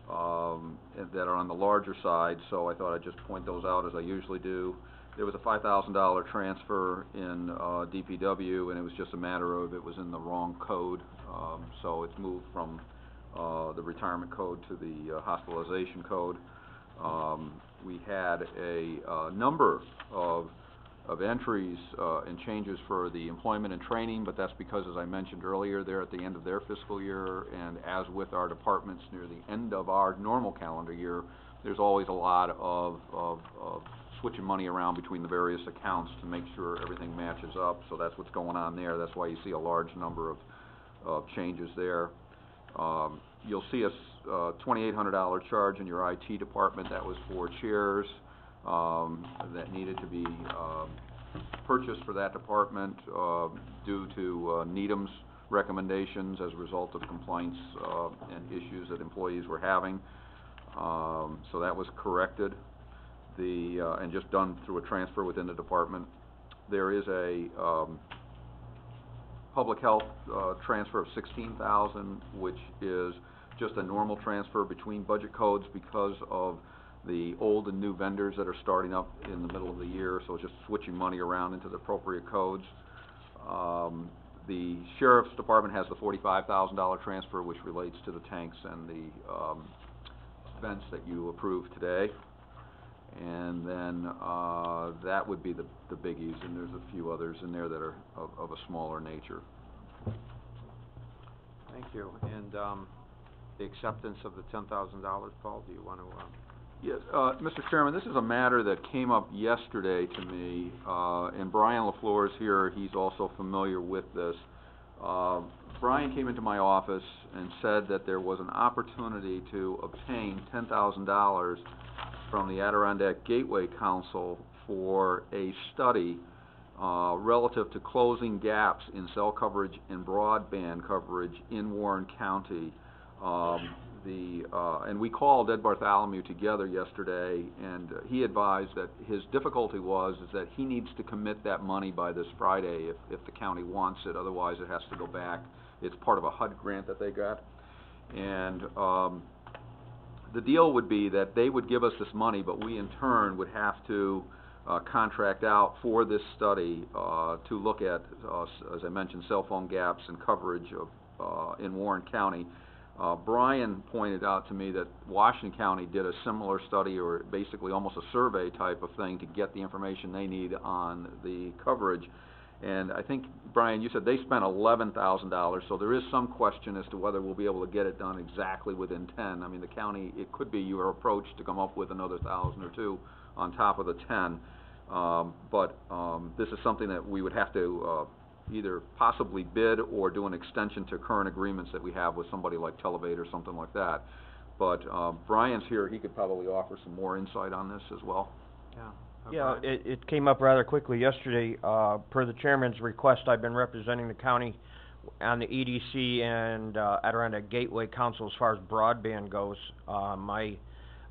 that are on the larger side, so I thought I'd just point those out as I usually do. There was a $5,000 transfer in DPW, and it was just a matter of it was in the wrong code, so it's moved from the retirement code to the hospitalization code. We had a number of entries and changes for the employment and training, but that's because, as I mentioned earlier, they're at the end of their fiscal year, and as with our departments near the end of our normal calendar year, there's always a lot of switching money around between the various accounts to make sure everything matches up, so that's what's going on there. That's why you see a large number of changes there. You'll see a $2,800 charge in your IT department. That was for chairs that needed to be purchased for that department due to Needham's recommendations as a result of complaints and issues that employees were having. So that was corrected. And just done through a transfer within the department. There is a public health transfer of $16,000, which is just a normal transfer between budget codes because of the old and new vendors that are starting up in the middle of the year, so it's just switching money around into the appropriate codes. The sheriff's department has the $45,000 transfer, which relates to the tanks and the vents that you approved today. And then that would be the biggies, and there's a few others in there that are of a smaller nature.
Thank you. And the acceptance of the $10,000, Paul, do you want to?
Yes, Mr. Chairman, this is a matter that came up yesterday to me, and Brian LaFleur is here. He's also familiar with this. Brian came into my office and said that there was an opportunity to obtain $10,000 from the Adirondack Gateway Council for a study relative to closing gaps in cell coverage and broadband coverage in Warren County. And we called Ed Bartholomew together yesterday, and he advised that his difficulty is that he needs to commit that money by this Friday if the county wants it. Otherwise, it has to go back. It's part of a HUD grant that they got. And the deal would be that they would give us this money, but we in turn would have to contract out for this study to look at, as I mentioned, cell phone gaps and coverage of, in Warren County. Brian pointed out to me that Washington County did a similar study, or basically almost a survey type of thing, to get the information they need on the coverage. And I think, Brian, you said they spent $11,000, so there is some question as to whether we'll be able to get it done exactly within 10. I mean, the county, it could be your approach to come up with another 1,000 or 2 on top of the 10. But this is something that we would have to either possibly bid or do an extension to current agreements that we have with somebody like Televate or something like that. But Brian's here. He could probably offer some more insight on this as well.
Yeah.
Yeah, it came up rather quickly yesterday. Per the chairman's request, I've been representing the county on the EDC and Adirondack Gateway Council as far as broadband goes. My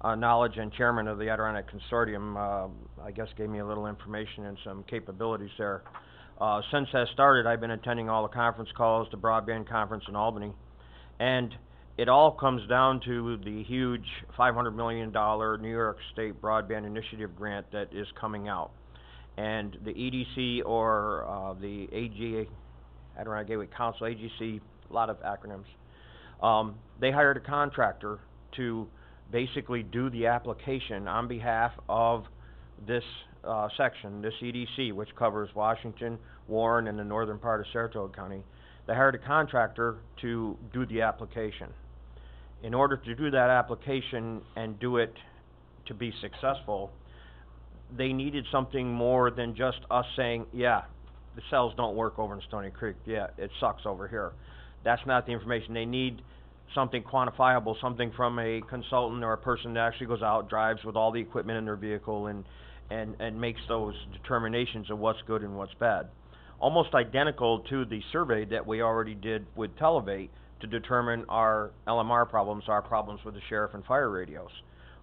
knowledge and chairman of the Adirondack Consortium, I guess, gave me a little information and some capabilities there. Since that started, I've been attending all the conference calls, the broadband conference in Albany, and it all comes down to the huge $500 million New York State Broadband Initiative grant that is coming out. And the EDC, or the AGA, Adirondack Gateway Council, AGC, a lot of acronyms, They hired a contractor to basically do the application on behalf of this, section, this EDC, which covers Washington, Warren, and the northern part of Saratoga County. They hired a contractor to do the application. In order to do that application and do it to be successful, they needed something more than just us saying, yeah, the cells don't work over in Stony Creek, yeah, it sucks over here. That's not the information. They need something quantifiable, something from a consultant or a person that actually goes out, drives with all the equipment in their vehicle and makes those determinations of what's good and what's bad. Almost identical to the survey that we already did with Televate to determine our LMR problems, our problems with the sheriff and fire radios.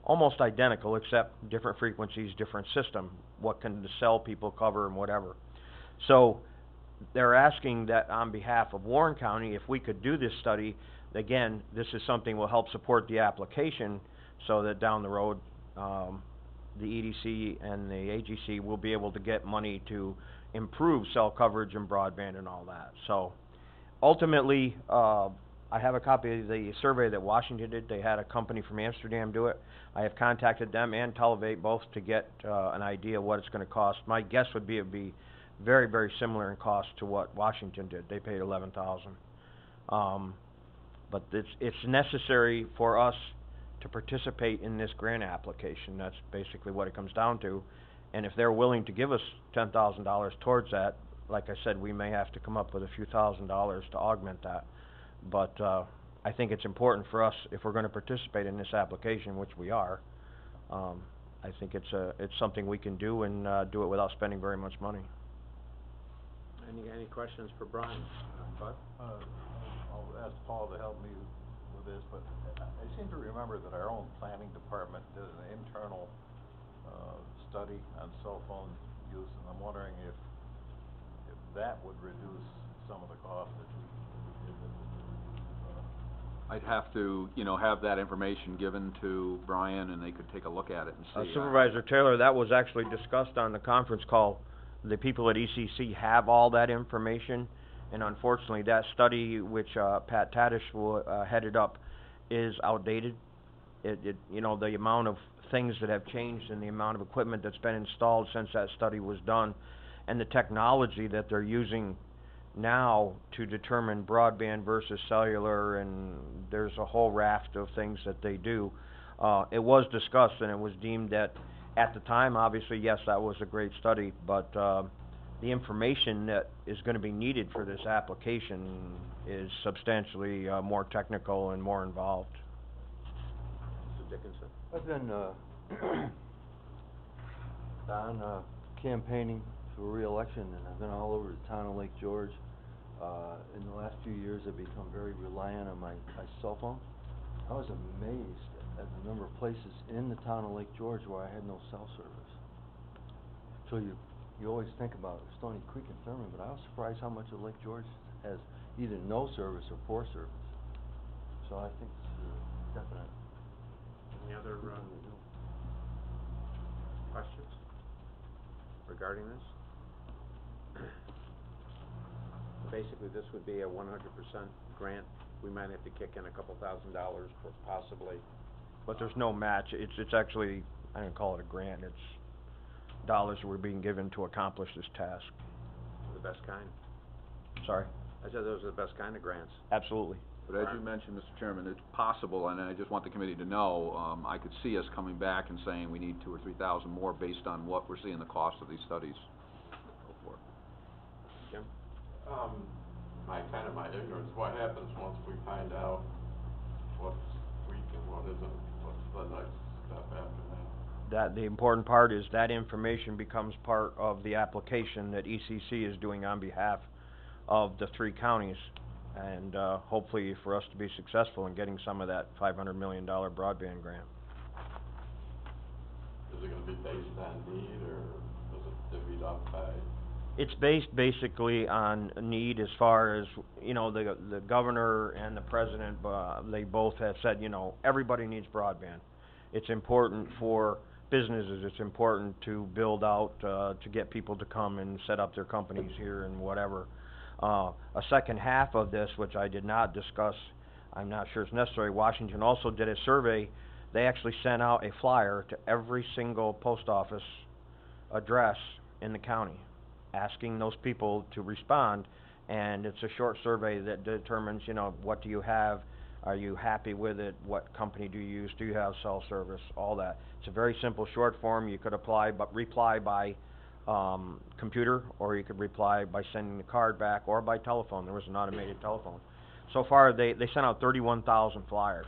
Almost identical, except different frequencies, different system. What can the cell people cover and whatever. So they're asking that on behalf of Warren County, if we could do this study, again, this is something will help support the application so that down the road, the EDC and the AGC will be able to get money to improve cell coverage and broadband and all that. So ultimately, I have a copy of the survey that Washington did. They had a company from Amsterdam do it. I have contacted them and Televate both to get an idea of what it's going to cost. My guess would be it would be very, very similar in cost to what Washington did. They paid $11,000. But it's necessary for us to participate in this grant application. That's basically what it comes down to. And if they're willing to give us $10,000 towards that, like I said, we may have to come up with a few $1,000s to augment that. But I think it's important for us, if we're going to participate in this application, which we are, I think it's something we can do and do it without spending very much money.
Any questions for Brian? Bud?
I'll ask Paul to help me with this, but I seem to remember that our own planning department did an internal study on cell phone use, and I'm wondering if that would reduce some of the costs that we did.
I'd have to, have that information given to Brian, and they could take a look at it and see.
Supervisor Taylor, that was actually discussed on the conference call. The people at ECC have all that information, and unfortunately, that study, which Pat Tadish headed up, is outdated. The amount of things that have changed and the amount of equipment that's been installed since that study was done, and the technology that they're using now to determine broadband versus cellular, and there's a whole raft of things that they do. It was discussed, and it was deemed that at the time, obviously, yes, that was a great study, but the information that is going to be needed for this application is substantially more technical and more involved.
Mr. Dickinson?
I've been, Don, campaigning for re-election, and I've been all over the town of Lake George. In the last few years, I've become very reliant on my cell phone. I was amazed at the number of places in the town of Lake George where I had no cell service. So you always think about Stony Creek and Thurman, but I was surprised how much of Lake George has either no service or poor service. So I think it's definite.
Any other questions regarding this? Basically, this would be a 100% grant. We might have to kick in a couple $1,000 for possibly.
But there's no match. It's actually, I don't call it a grant. It's dollars that were being given to accomplish this task.
The best kind.
Sorry?
I said those are the best kind of grants.
Absolutely.
But as you mentioned, Mr. Chairman, it's possible, and I just want the committee to know, I could see us coming back and saying we need $2,000 or $3,000 more based on what we're seeing the cost of these studies go for.
Jim?
My ignorance, what happens once we find out what's weak and what isn't? What's the next step after that?
The important part is that information becomes part of the application that ECC is doing on behalf of the 3 counties. And hopefully for us to be successful in getting some of that $500 million broadband grant.
Is it going to be based on need, or is it divvied up by?
It's based basically on need, as far as, the governor and the president, they both have said, everybody needs broadband. It's important for businesses, it's important to build out, to get people to come and set up their companies here and whatever. A second half of this, which I did not discuss, I'm not sure it's necessary. Washington also did a survey. They actually sent out a flyer to every single post office address in the county, asking those people to respond, and it's a short survey that determines, you know, what do you have, are you happy with it, what company do you use, do you have cell service, all that. It's a very simple short form. You could reply by computer, or you could reply by sending the card back, or by telephone. There was an automated telephone. So far, they sent out 31,000 flyers,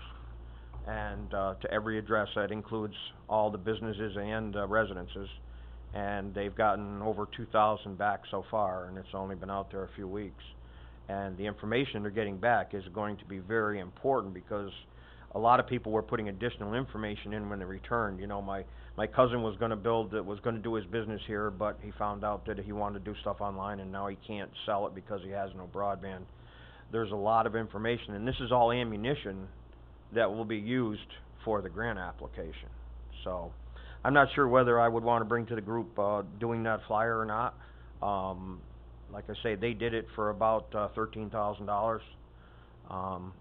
and to every address. That includes all the businesses and residences, and they've gotten over 2,000 back so far, and it's only been out there a few weeks. And the information they're getting back is going to be very important, because a lot of people were putting additional information in when they returned. You know, my cousin was going to do his business here, but he found out that he wanted to do stuff online, and now he can't sell it because he has no broadband. There's a lot of information, and this is all ammunition that will be used for the grant application. So, I'm not sure whether I would want to bring to the group doing that flyer or not. Like I say, they did it for about $13,000.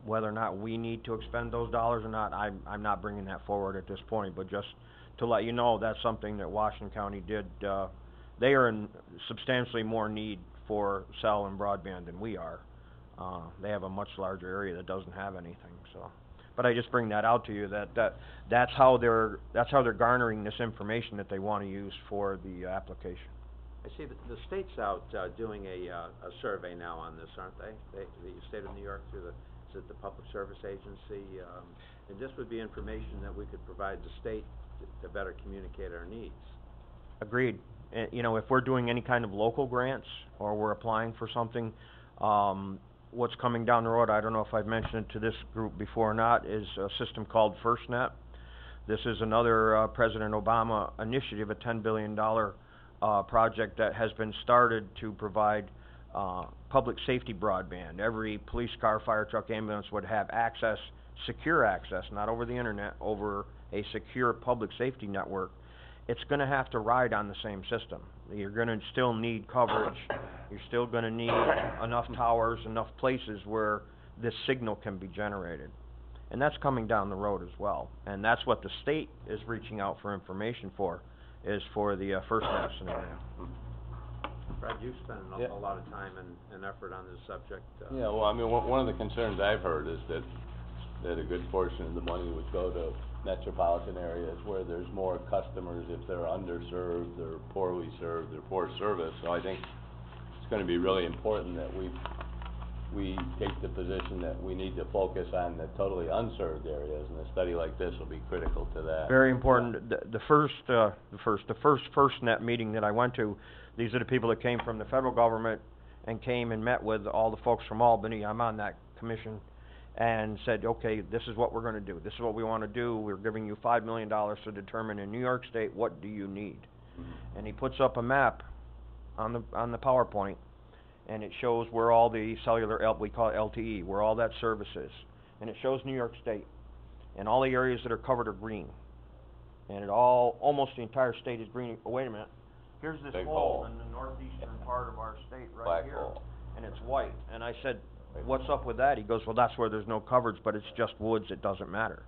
Whether or not we need to expend those dollars or not, I'm not bringing that forward at this point, but just to let you know, that's something that Washington County did. They are in substantially more need for cell and broadband than we are. They have a much larger area that doesn't have anything, so. But I just bring that out to you, that's how they're garnering this information that they want to use for the application.
I see the state's out doing a survey now on this, aren't they? The state of New York through the Public Service Agency, and this would be information that we could provide the state to better communicate our needs.
Agreed. You know, if we're doing any kind of local grants, or we're applying for something, what's coming down the road, I don't know if I've mentioned it to this group before or not, is a system called FirstNet. This is another President Obama initiative, a $10 billion project that has been started to provide public safety broadband. Every police car, fire truck, ambulance would have access, secure access, not over the internet, over a secure public safety network. It's going to have to ride on the same system. You're going to still need coverage. You're still going to need enough towers, enough places where this signal can be generated. And that's coming down the road as well. And that's what the state is reaching out for information for, is for the FirstNet scenario.
Fred, you've spent a lot of time and effort on this subject.
Yeah, well, I mean, one of the concerns I've heard is that a good portion of the money would go to metropolitan areas where there's more customers if they're underserved or poorly served or poor service. So I think it's going to be really important that we take the position that we need to focus on the totally unserved areas, and a study like this will be critical to that.
Very important. The first FirstNet meeting that I went to, these are the people that came from the federal government and came and met with all the folks from Albany. I'm on that commission. And said, okay, this is what we're going to do. This is what we want to do. We're giving you $5 million to determine in New York State, what do you need? And he puts up a map on the PowerPoint, and it shows where all the cellular, we call it LTE, where all that service is. And it shows New York State. And all the areas that are covered are green. And almost the entire state is green. Oh, wait a minute. Here's this hole in the northeastern part of our state right
Black
here.
hole.
And it's white. And I said, what's up with that? He goes, well, that's where there's no coverage, but it's just woods, it doesn't matter.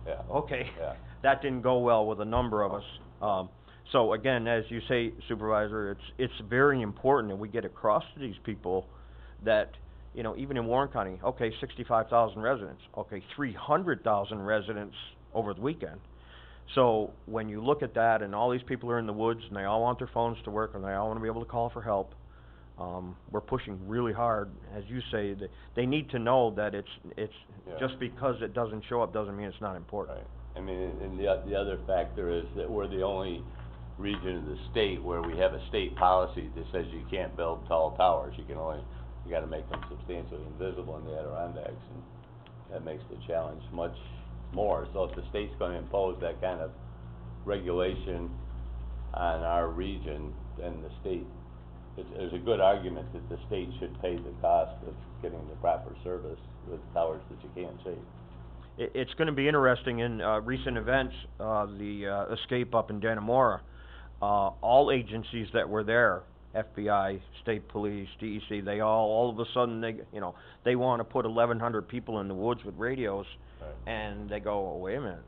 Yeah.
Okay,
Yeah.
That didn't go well with a number of us. So again, as you say, Supervisor, it's very important that we get across to these people that, you know, even in Warren County, okay, 65,000 residents, okay, 300,000 residents over the weekend. So when you look at that, and all these people are in the woods, and they all want their phones to work, and they all want to be able to call for help, we're pushing really hard. As you say, they need to know that it's just because it doesn't show up doesn't mean it's not important.
Right. I mean, and the other factor is that we're the only region of the state where we have a state policy that says you can't build tall towers. You got to make them substantially invisible in the Adirondacks, and that makes the challenge much more. So if the state's going to impose that kind of regulation on our region, then the state, there's a good argument that the state should pay the cost of getting the proper service with towers that you can't see.
It's going to be interesting in recent events, the escape up in Dannemora. All agencies that were there FBI, state police, DEC, they all of a sudden, they wanna put 1,100 people in the woods with radios, and they go, oh, wait a minute,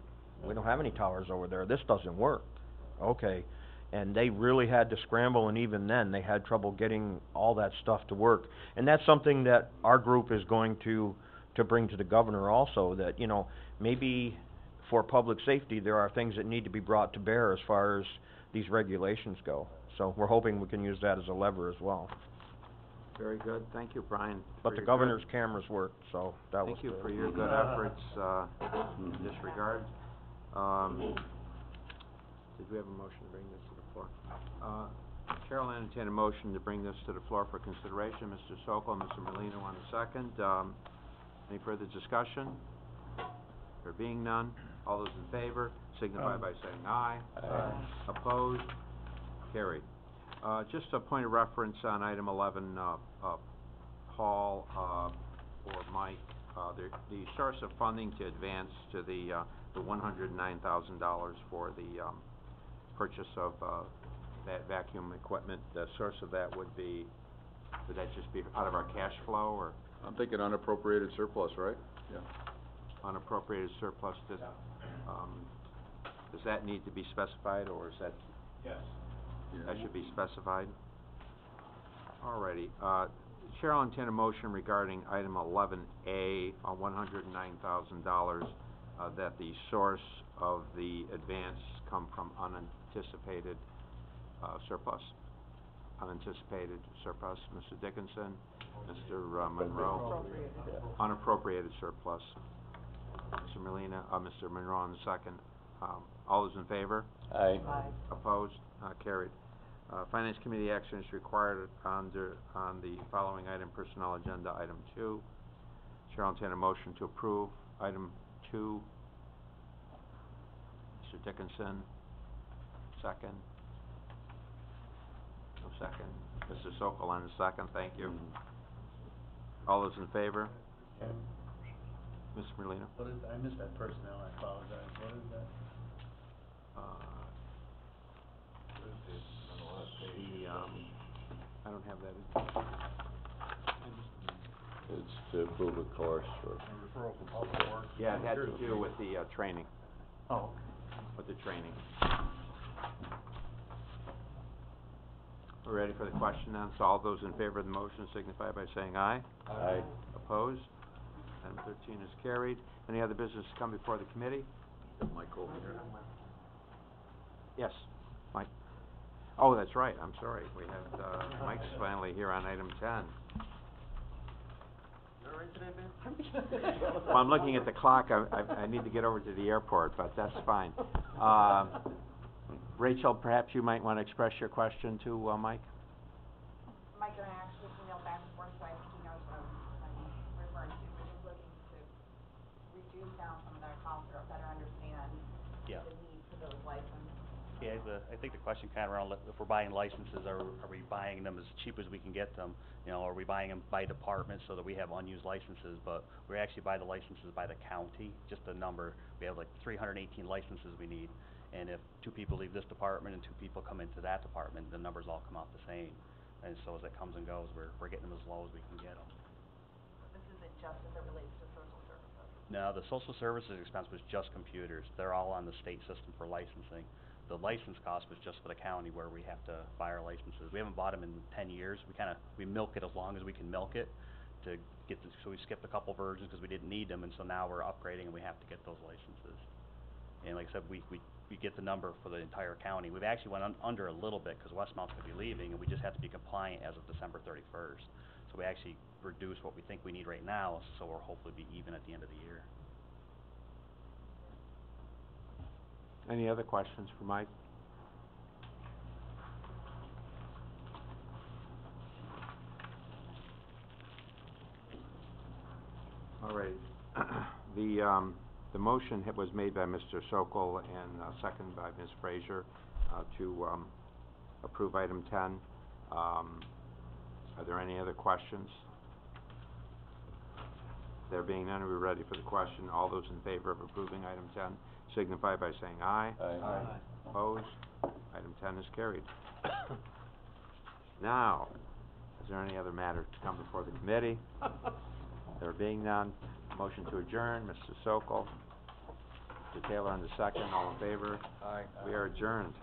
we don't have any towers over there, this doesn't work. Okay, and they really had to scramble, and even then, they had trouble getting all that stuff to work. And that's something that our group is going to bring to the governor also, that, maybe for public safety, there are things that need to be brought to bear as far as these regulations go. So we're hoping we can use that as a lever as well.
Very good, thank you, Brian.
But
for
the
your
governor's cameras worked, so that was
Thank you
good.
for your good efforts, in this regard. Did we have a motion to bring this to the floor? Chair will entertain a motion to bring this to the floor for consideration. Mr. Sokol, Mr. Merlino on the second. Any further discussion? There being none, all those in favor signify by saying aye.
Aye.
Opposed? Carried. Just a point of reference on item 11, Paul, or Mike, the source of funding to advance to the $109,000 for the, purchase of, that vacuum equipment, the source of that would that just be out of our cash flow, or
I'm thinking unappropriated surplus, right? Yeah.
unappropriated surplus? Does that need to be specified, or is that?
Yes.
That should be specified. Alrighty, Chair will entertain a motion regarding item 11A on $109,000, that the source of the advance come from unanticipated, surplus. Unanticipated surplus, Mr. Dickinson, Mr. Monroe. Unappropriated surplus. Mr. Molina, Mr. Monroe on the second. All those in favor?
Aye.
Opposed? Carried. Finance Committee action is required on the following item, personnel agenda, item 2. Chair will entertain a motion to approve item 2. Mr. Dickinson, second. No second. Mr. Sokol on the second, thank you. All those in favor? Mr. Merlino?
What is, I missed that personnel, I apologize, what is that?
I don't have that.
It's to approve a course for.
Referral from Public Works.
Yeah, it had to do with the, training,
Oh,
with the training. We're ready for the question now, so all those in favor of the motion signify by saying aye.
Aye.
Opposed? Item 13 is carried. Any other business to come before the committee?
Mike over here.
Yes, Mike. Oh, that's right, I'm sorry. We have, Mike's finally here on item 10. Well, I'm looking at the clock. I need to get over to the airport, but that's fine. Rachel, perhaps you might want to express your question to, Mike?
Mike and I actually emailed back and forth, so I think he knows what I'm referring to. We're just looking to reduce down some of that cost or better understand
Yeah.
the need for those licenses.
Yeah, I think the question kind of around, if we're buying licenses, are we buying them as cheap as we can get them? You know, are we buying them by department so that we have unused licenses? But we actually buy the licenses by the county, just a number. We have like 318 licenses we need. And if 2 people leave this department and 2 people come into that department, the numbers all come out the same. And so as it comes and goes, we're getting them as low as we can get them.
This isn't just as it relates to social services.
No, the social services expense was just computers. They're all on the state system for licensing. The license cost was just for the county where we have to buy our licenses. We haven't bought them in 10 years. We milk it as long as we can milk it to get this, so we skipped a couple versions because we didn't need them, and so now we're upgrading and we have to get those licenses. And like I said, we get the number for the entire county. We've actually went under a little bit because Westmount's gonna be leaving, and we just have to be compliant as of December 31st. So we actually reduced what we think we need right now, so we'll hopefully be even at the end of the year.
Any other questions for Mike? All right. The motion was made by Mr. Sokol and seconded by Ms. Frazier to approve item 10. Are there any other questions? There being none, we're ready for the question. All those in favor of approving item 10 signify by saying aye.
Aye.
Opposed? Item 10 is carried. Now, is there any other matter to come before the committee? There being none, motion to adjourn, Mr. Sokol. Mr. Taylor on the second, all in favor?
Aye.
We are adjourned.